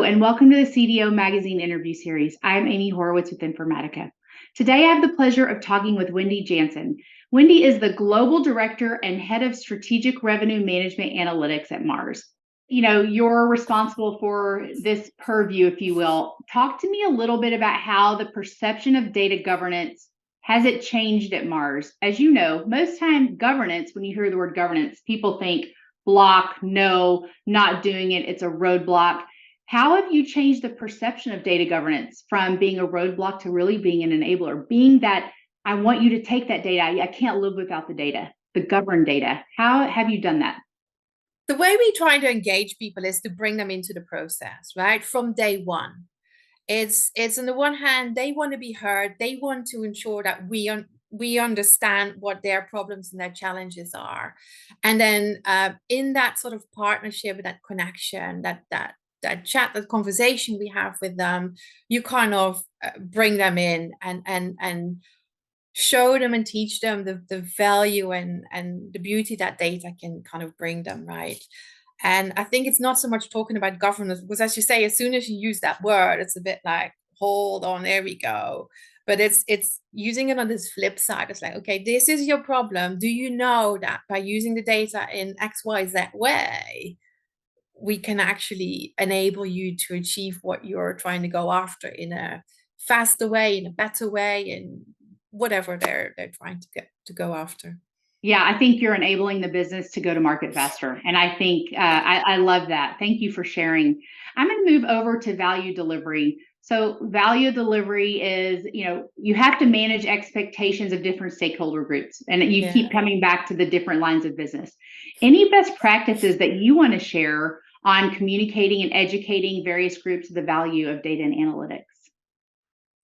and welcome to the CDO Magazine interview series. I'm Amy Horowitz with Informatica. Today, I have the pleasure of talking with Wendy Janssen. Wendy is the Global Director and Head of Strategic Revenue Management Analytics at Mars. You're responsible for this purview, if you will. Talk to me a little bit about how the perception of data governance has it changed at Mars. As you know, most time governance, when you hear the word governance, people think block, no, not doing it, it's a roadblock. How have you changed the perception of data governance from being a roadblock to really being an enabler, being that I want you to take that data, I can't live without the data, the governed data? How have you done that? The way we try to engage people is to bring them into the process, right? From day one. It's on the one hand, they want to be heard. They want to ensure that we understand what their problems and their challenges are. And then in that sort of partnership, that connection, that chat, that conversation we have with them, you kind of bring them in and show them and teach them the value and the beauty that data can kind of bring them, right? And I think it's not so much talking about governance, because as you say, as soon as you use that word, it's a bit like, hold on, there we go. But it's using it on this flip side. It's like, okay, this is your problem. Do you know that by using the data in XYZ way, we can actually enable you to achieve what you're trying to go after in a faster way, in a better way, and whatever they're trying to go after. Yeah, I think you're enabling the business to go to market faster. And I think I love that. Thank you for sharing. I'm going to move over to value delivery. So value delivery is, you have to manage expectations of different stakeholder groups. And you keep coming back to the different lines of business. Any best practices that you want to share on communicating and educating various groups of the value of data and analytics?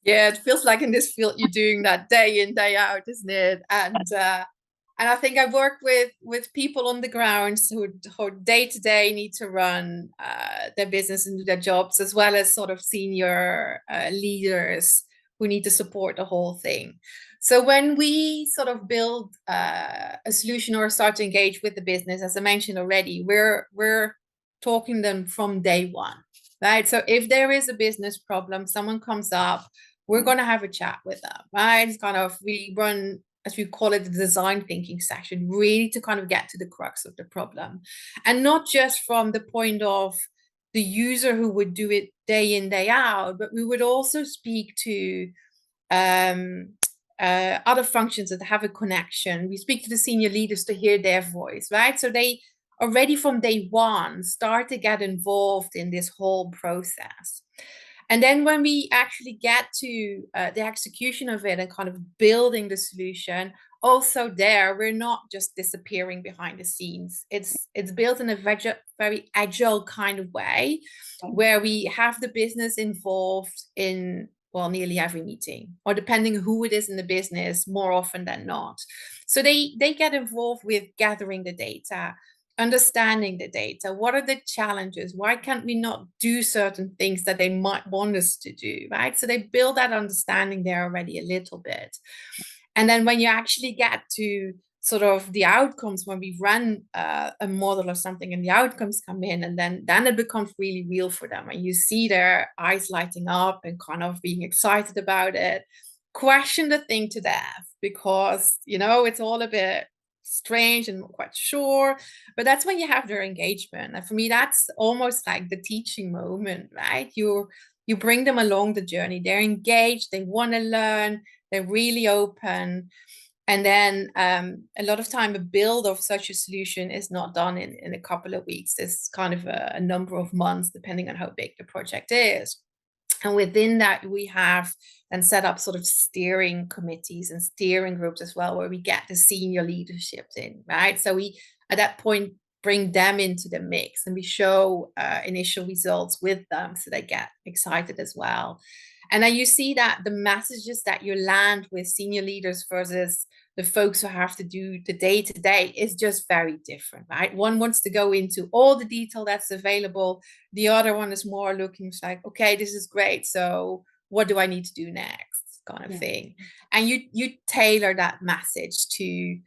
Yeah, it feels like in this field you're doing that day in, day out, isn't it? And I think I work with people on the ground who day to day need to run their business and do their jobs, as well as sort of senior leaders who need to support the whole thing. So when we sort of build a solution or start to engage with the business, as I mentioned already, we're talking them from day one, right? So if there is a business problem, someone comes up, we're going to have a chat with them, right? It's kind of, we run, as we call it, the design thinking session, really to kind of get to the crux of the problem. And not just from the point of the user who would do it day in, day out, but we would also speak to other functions that have a connection. We speak to the senior leaders to hear their voice, right? So they already from day one start to get involved in this whole process. And then when we actually get to the execution of it and kind of building the solution, also there, we're not just disappearing behind the scenes. It's built in a very agile kind of way, where we have the business involved in, well, nearly every meeting, or depending who it is in the business, more often than not. So they get involved with gathering the data, understanding the data. What are the challenges? Why can't we not do certain things that they might want us to do, right? So they build that understanding there already a little bit. And then when you actually get to sort of the outcomes, when we run a model or something and the outcomes come in, and then it becomes really real for them. And you see their eyes lighting up and kind of being excited about it. Question the thing to death, because, it's all a bit strange and not quite sure, but that's when you have their engagement. And for me, that's almost like the teaching moment, right? You bring them along the journey. They're engaged, they want to learn, they're really open. And then a lot of time, a build of such a solution is not done in a couple of weeks. It's kind of a number of months, depending on how big the project is. And within that, we have then set up sort of steering committees and steering groups as well, where we get the senior leaderships in, right? So we, at that point, bring them into the mix and we show initial results with them so they get excited as well. And then you see that the messages that you land with senior leaders versus the folks who have to do the day-to-day is just very different, right? One wants to go into all the detail that's available. The other one is more looking like, okay, this is great. So what do I need to do next, kind of thing? And you tailor that message to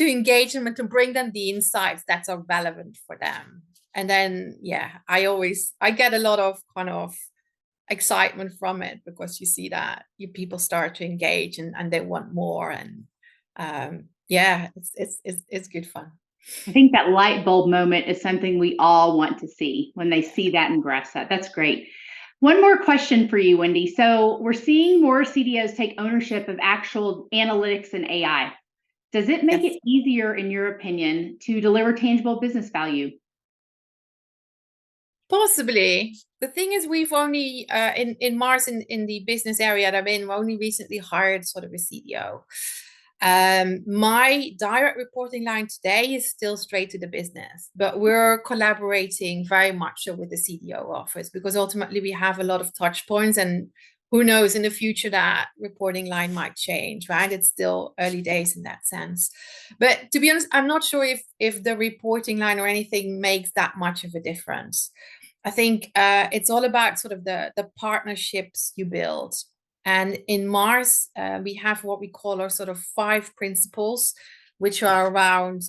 engage them and to bring them the insights that are relevant for them. And then, yeah, I get a lot of kind of excitement from it, because you see that people start to engage, and they want more. And yeah, it's good fun. I think that light bulb moment is something we all want to see when they see that and grasp that. That's great. One more question for you, Wendy. So we're seeing more CDOs take ownership of actual analytics and AI. Does it make Yes. it easier, in your opinion, to deliver tangible business value? Possibly. The thing is, we've only in Mars, in the business area that I'm in, we only recently hired sort of a CDO. My direct reporting line today is still straight to the business, but we're collaborating very much so with the CDO office, because ultimately we have a lot of touch points, and who knows, in the future that reporting line might change, right? It's still early days in that sense. But to be honest, I'm not sure if the reporting line or anything makes that much of a difference. I think it's all about sort of the partnerships you build. And in Mars, we have what we call our sort of 5 principles, which are around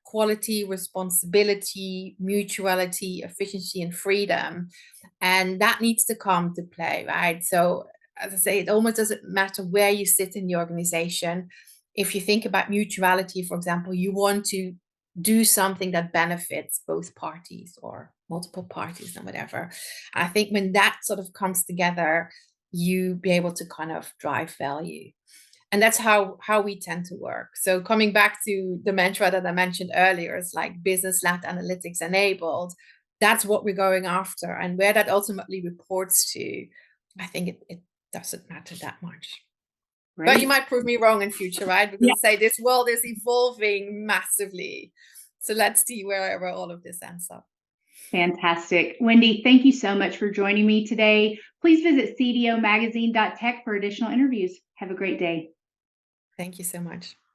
quality, responsibility, mutuality, efficiency, and freedom. And that needs to come to play, right? So, as I say, it almost doesn't matter where you sit in the organization. If you think about mutuality, for example, you want to do something that benefits both parties or multiple parties and whatever. I think when that sort of comes together, you be able to kind of drive value. And that's how we tend to work. So coming back to the mantra that I mentioned earlier, is like business-led analytics enabled. That's what we're going after. And where that ultimately reports to, I think it doesn't matter that much. But you Great. might prove me wrong in future, right? Because Yeah. I say this world is evolving massively. So let's see where all of this ends up. Fantastic. Wendy, thank you so much for joining me today. Please visit cdomagazine.tech for additional interviews. Have a great day. Thank you so much.